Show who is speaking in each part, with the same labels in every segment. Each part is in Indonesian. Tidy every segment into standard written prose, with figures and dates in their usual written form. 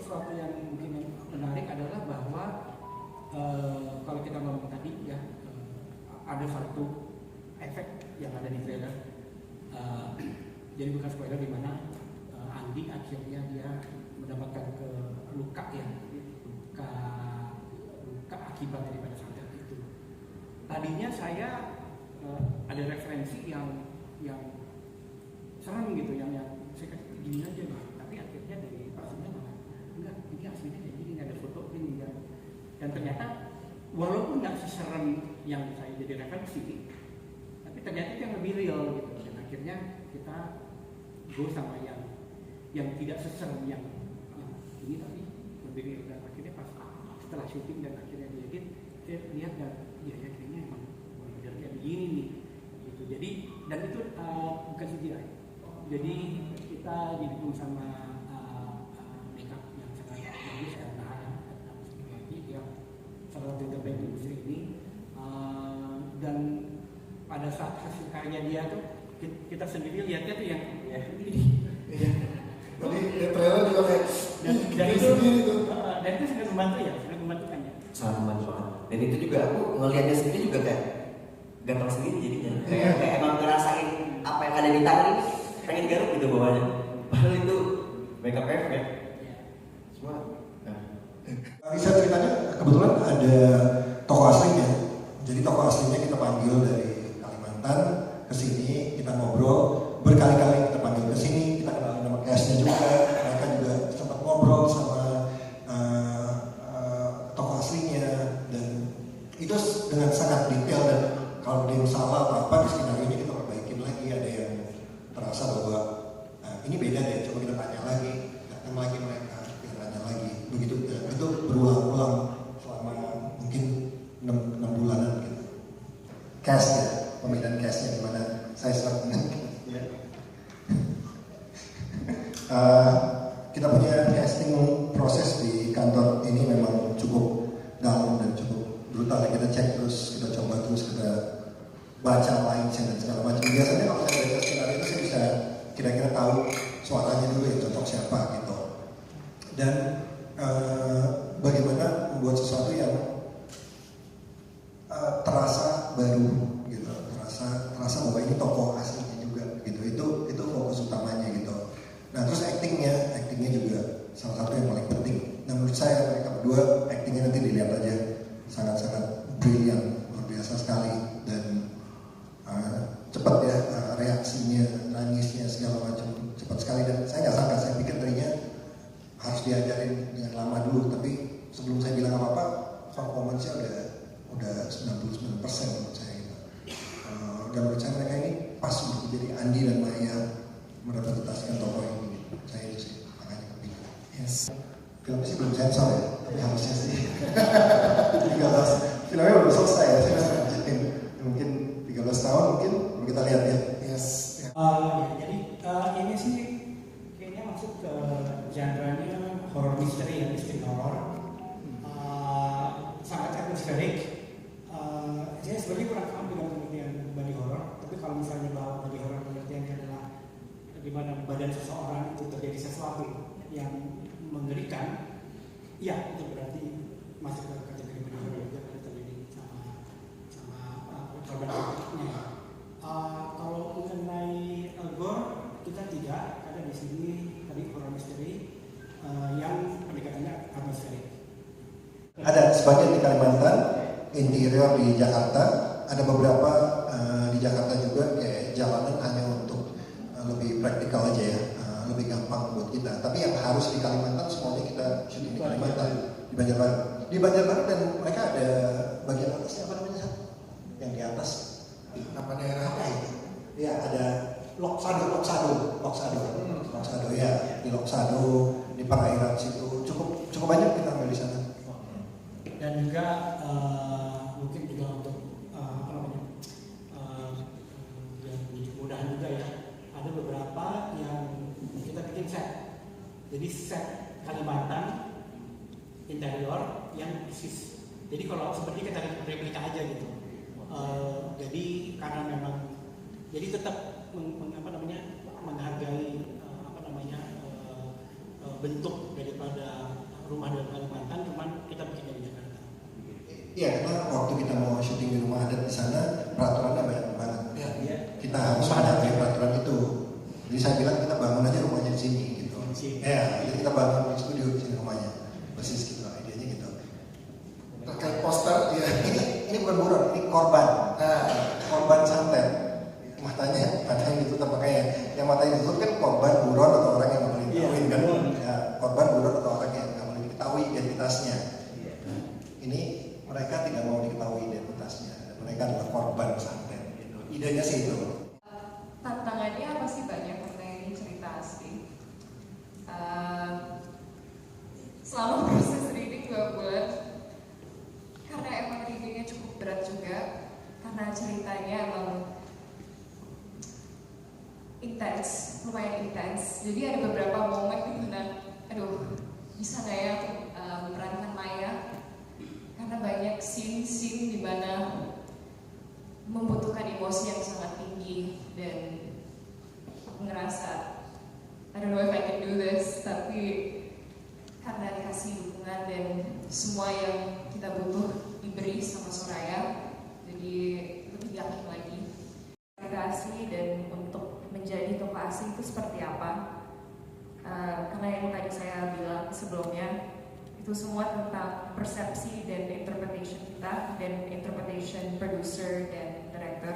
Speaker 1: sesuatu yang mungkin yang menarik adalah bahwa kalau kita ngomong tadi ya, ada satu efek yang ada di trailer. Jadi bukan spoiler, di mana Andi akhirnya dia mendapatkan luka ya, luka akibat daripada santet itu. Tadinya saya ada referensi yang serem gitu, yang saya kasih gini aja lah. Tapi akhirnya dari pasnya malah enggak, ini aslinya kayak gini, ada foto ini ya. Dan ternyata walaupun nggak seserem yang saya jadi referensi, tapi ternyata itu yang lebih real gitu. Dan akhirnya kita go sama yang tidak seserem yang ini, tapi lebih real. Dan akhirnya pas setelah syuting dan akhirnya diedit, saya lihat dan ya kayaknya emang benar kayak begini nih gitu. Jadi dan itu bukan CGI. Jadi kita didukung sama makeup yang sangat bagus, Erna yang salah satu terbaik di industri ini. Dan pada saat hasil karya dia tuh kita sendiri lihatnya tuh yang ini.
Speaker 2: Tadi trailer juga kayak
Speaker 1: dan itu
Speaker 2: sendiri tuh.
Speaker 1: Dan itu sangat membantu ya, sangat membantukan ya.
Speaker 3: Sangat membantu banget. Dan itu juga aku ngelihatnya sendiri juga kayak gampang sendiri jadinya. Kayak emang ngerasain apa yang ada di tangan ini, pengen garuk gitu bawahnya. Padahal itu makeup effect ya. Semua.
Speaker 2: Bisa ceritanya kebetulan ada tokoh aslinya. Jadi tokoh aslinya kita panggil dari Kalimantan ke sini, kita ngobrol berkali-kali, kita panggil ke sini, kita kenal nama cast-nya juga. Mereka juga sempat ngobrol sama tokoh aslinya, dan itu dengan sangat detail. Dan kalau dia salah apa-apa di skenario ini kita perbaikin lagi. Ada yang terasa bahwa ini beda deh, coba kita tanya lagi, datang lagi mereka, kita tanya lagi, begitu. Itu berulang-ulang selama mungkin 6 bulanan gitu. Cast ya, pemilihan castnya gimana? Saya senang dengan kita punya casting proses di kantor ini memang cukup dalam dan cukup brutal ya. Kita cek terus, kita coba terus, kita baca lines dan segala macam. Biasanya kalau saya baca skenario itu saya bisa kira-kira tahu suaranya dulu yang cocok siapa gitu. Dan bagaimana membuat sesuatu yang terasa baru gitu, terasa bahwa ini tokoh aslinya juga gitu. Itu fokus utamanya gitu. Nah terus actingnya juga salah satu yang paling penting. Nah menurut saya mereka berdua actingnya nanti dilihat aja, sangat-sangat brilian, luar biasa sekali. Dan cepat ya reaksinya, nangisnya segala macam cepat sekali. Dan saya nggak sangka, saya pikir tadinya harus diajarin dengan lama dulu, tapi sebelum saya bilang apa-apa performance-nya udah 99% menurut saya gitu. Dan menurut saya mereka ini pas untuk jadi Andi dan Maya merepresentasikan tokoh ini. Saya itu sih makanya kepikir. Yes. Filmnya sih belum sensor ya, tapi harusnya sih. 13 filmnya belum selesai ya, saya masih lanjutin. Mungkin 13 tahun mungkin baru kita lihat ya. Yes.
Speaker 1: Jadi ini sih kayaknya masuk ke genre-nya horror misteri ya, misteri horror. Sangat atmosferik. Saya sebenarnya kurang paham dengan pengertian body horror, tapi kalau misalnya bahwa body horror pengertiannya adalah di mana badan seseorang itu terjadi sesuatu yang mengerikan, ya itu berarti masuk ke kategori body horror juga, karena terjadi sama korban-korbannya. Kalau mengenai gore kita tidak ada di sini tadi horror misteri yang pendekatannya atmosferik.
Speaker 2: Ada sebagian di Kalimantan, interior di Jakarta, ada beberapa di Jakarta juga kayak jalanan hanya untuk lebih praktikal aja ya, lebih gampang buat kita. Tapi yang harus di Kalimantan semuanya kita syuting di Kalimantan, di Banjarbaru. Di Banjarbaru dan mereka ada bagian atasnya apa namanya? Yang di atas apa daerah apa itu? Ya ada Loksado ya, di Loksado, di perairan situ cukup banyak kita ambil di sana.
Speaker 1: Dan juga mungkin juga untuk yang mudahan juga ya, ada beberapa yang kita bikin set. Jadi set Kalimantan interior yang persis. Jadi kalau seperti kita replika aja gitu. Jadi karena memang jadi tetap menghargai bentuk daripada rumah di Kalimantan, cuman kita bikinnya di Jakarta.
Speaker 2: Iya, karena waktu kita mau syuting di rumah adat di sana, peraturannya banyak banget.
Speaker 1: Iya.
Speaker 2: Kita harus menghargai peraturan itu. Jadi saya bilang kita bangun aja rumahnya di sini gitu. Ya, jadi kita bangun di studio di sini rumahnya. Persis gitu, idenya gitu.
Speaker 4: Terkait poster, ya.
Speaker 2: Ini bukan buron, ini korban. Nah, korban santet. Matanya ditutup, makanya yang matanya ditutup kan korban buron atau orang yang nggak boleh diketahui kan? Ya, korban buron atau orang yang nggak boleh diketahui identitasnya. Ini mereka tidak mau diketahui identitasnya. Mereka adalah korban santet. Gitu. Idenya sih itu.
Speaker 5: Tantangannya apa sih banyak karena ini cerita asli. Selama proses reading 2 bulan, karena emang readingnya cukup berat juga, karena ceritanya emang intens, lumayan intens. Jadi ada beberapa momen di mana, aduh, bisa nggak ya aku memerankan Maya? Karena banyak scene di mana membutuhkan emosi yang sangat tinggi dan aku ngerasa I don't know if I can do this, tapi karena dikasih dukungan dan semua yang kita butuh diberi sama Soraya, jadi lebih yakin lagi kita asli. Dan untuk menjadi tokoh asli itu seperti apa, karena yang tadi saya bilang sebelumnya, itu semua tentang persepsi dan interpretation kita dan interpretation producer dan director.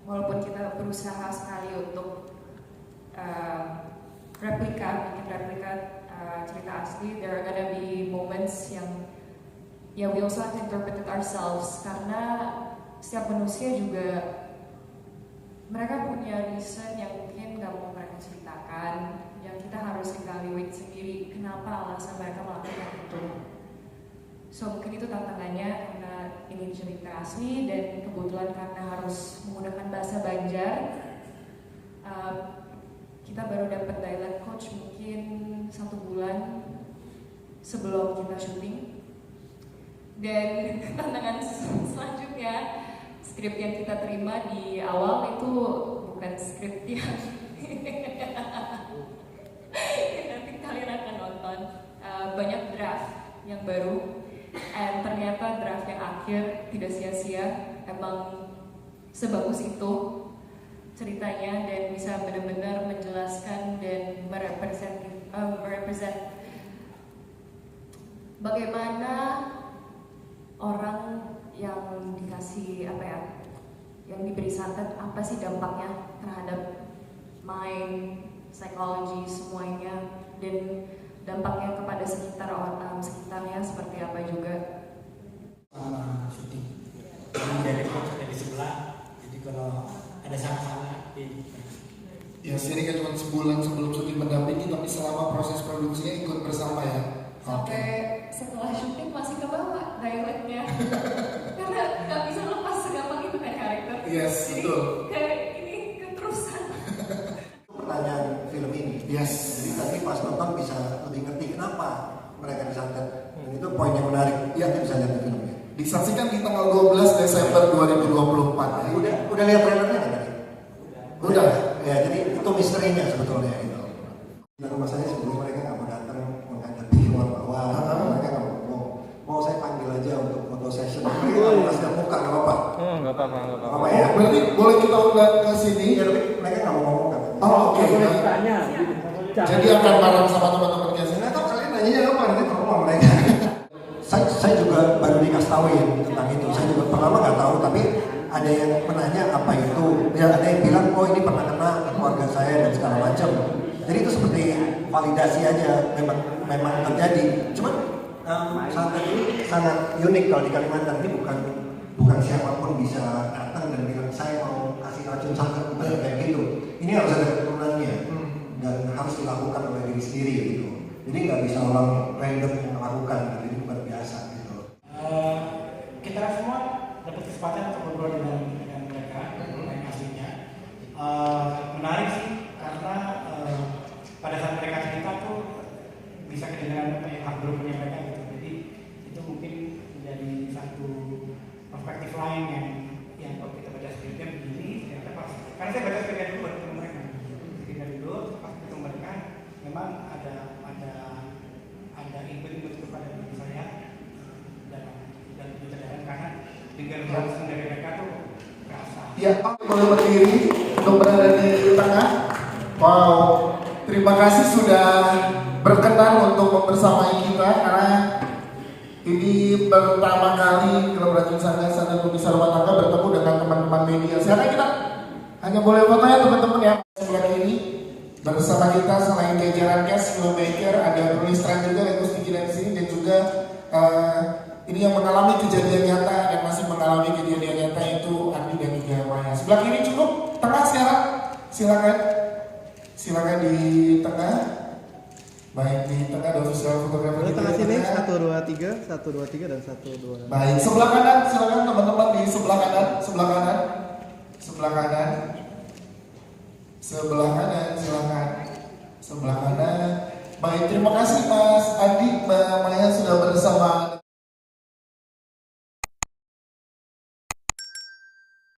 Speaker 5: Walaupun kita berusaha sekali untuk bikin replika cerita asli, there are gonna be moments yang we also have to interpret it ourselves, karena setiap manusia juga mereka punya reason yang mungkin nggak mau mereka ceritakan, yang kita harus evaluate sendiri kenapa alasan mereka melakukan itu. So mungkin itu tantangannya karena ini cerita asli dan kebetulan karena harus menggunakan bahasa Banjar, kita baru dapat dialect coach mungkin 1 bulan sebelum kita syuting. Dan tantangan selanjutnya, skrip yang kita terima di awal itu bukan skrip yang nanti kalian akan nonton. Banyak draft yang baru, dan ternyata draft yang akhir tidak sia-sia, emang sebagus itu ceritanya dan bisa benar-benar menjelaskan dan merepresent bagaimana orang yang dikasih yang diberi santet, apa sih dampaknya terhadap mind, psikologi semuanya, dan dampaknya kepada sekitarnya seperti apa juga.
Speaker 1: Syuting dari coach ada di sebelah, jadi kalau ada salah-salah
Speaker 4: Ya, sini kan cuma sebulan sebelum syuting mendampingi, tapi selama proses produksinya ikut bersama ya.
Speaker 5: Sampai setelah syuting masih kebawa dialognya karena nggak bisa lepas segampang itu kan karakter.
Speaker 4: Yes,
Speaker 5: jadi
Speaker 4: betul.
Speaker 5: Kayak ini keterusan.
Speaker 2: Pertanyaan film ini.
Speaker 4: Yes.
Speaker 2: Jadi tadi pas nonton bisa lebih ngerti kenapa mereka disantet. Dan itu poin yang menarik. Iya, nanti bisa lihat di filmnya.
Speaker 4: Disaksikan di tanggal 12 Desember 2024.
Speaker 2: Udah lihat trailernya kan tadi?
Speaker 4: Udah.
Speaker 2: Ya, jadi itu misterinya sebetulnya gitu. Nah, rumah saya sebelum mereka nggak mau datang menghadapi wartawan, mereka nggak mau saya panggil aja untuk foto session. Mereka nggak mau kasih muka, nggak apa-apa.
Speaker 6: Nggak apa-apa.
Speaker 2: Apa ya?
Speaker 4: Berarti boleh kita undang ke sini?
Speaker 2: Ya, tapi mereka nggak mau ngomong kan?
Speaker 4: Oh, oke.
Speaker 6: Tanya.
Speaker 4: Jadi akan bareng sama teman-teman kita.
Speaker 2: Saya nggak tahu kalian nanya apa nanti ke rumah mereka. saya juga baru dikasih tahuin tentang itu. Saya juga pertama nggak tahu, tapi ada yang menanya apa itu. Ya, ada yang bilang, oh ini pernah kena ke keluarga saya dan segala macam. Jadi itu seperti validasi aja, memang terjadi. Cuman santet ini sangat unik kalau di Kalimantan. Ini bukan siapapun bisa datang dan bilang saya mau kasih racun santet, bukan kayak gitu. Ini harus ada keturunannya dan harus dilakukan oleh diri sendiri gitu. Jadi nggak bisa orang random yang melakukan, gitu. Ini bukan biasa gitu.
Speaker 1: Kita semua dapat kesempatan untuk ngobrol dengan mereka, dengan aslinya. Menarik sih karena pada saat mereka cerita tuh bisa kedengaran apa yang hardrocknya mereka gitu. Jadi itu mungkin menjadi satu perspektif lain yang kalau kita baca skripnya begini, ternyata pas karena saya baca skripnya dulu baru ketemu mereka. Skripnya dulu pas ketemu mereka memang ada
Speaker 4: Ya, Pak boleh berdiri untuk berada di tengah. Wow, terima kasih sudah berkenan untuk membersamai kita karena ini pertama kali Klub Rajin Sanggar dan Pemisah Rumah Tangga bertemu dengan teman-teman media. Sekarang kita hanya boleh foto ya teman-teman ya. Sebelah kiri bersama kita selain jajaran cast filmmaker ada Brunistran juga yang Gusti di sini dan juga ini yang mengalami kejadian nyata yang masih mengalami kejadian nyata itu Andi dan Iga Maya. Sebelah kiri cukup, tengah sekarang. Silakan di tengah. Baik di tengah ada official fotografer.
Speaker 6: Boleh tengah sini 1 2 3, 1 2 3 dan 1 2.
Speaker 4: Baik, sebelah kanan silakan teman-teman di sebelah kanan. Sebelah kanan silakan. Sebelah kanan. Baik, terima kasih Pak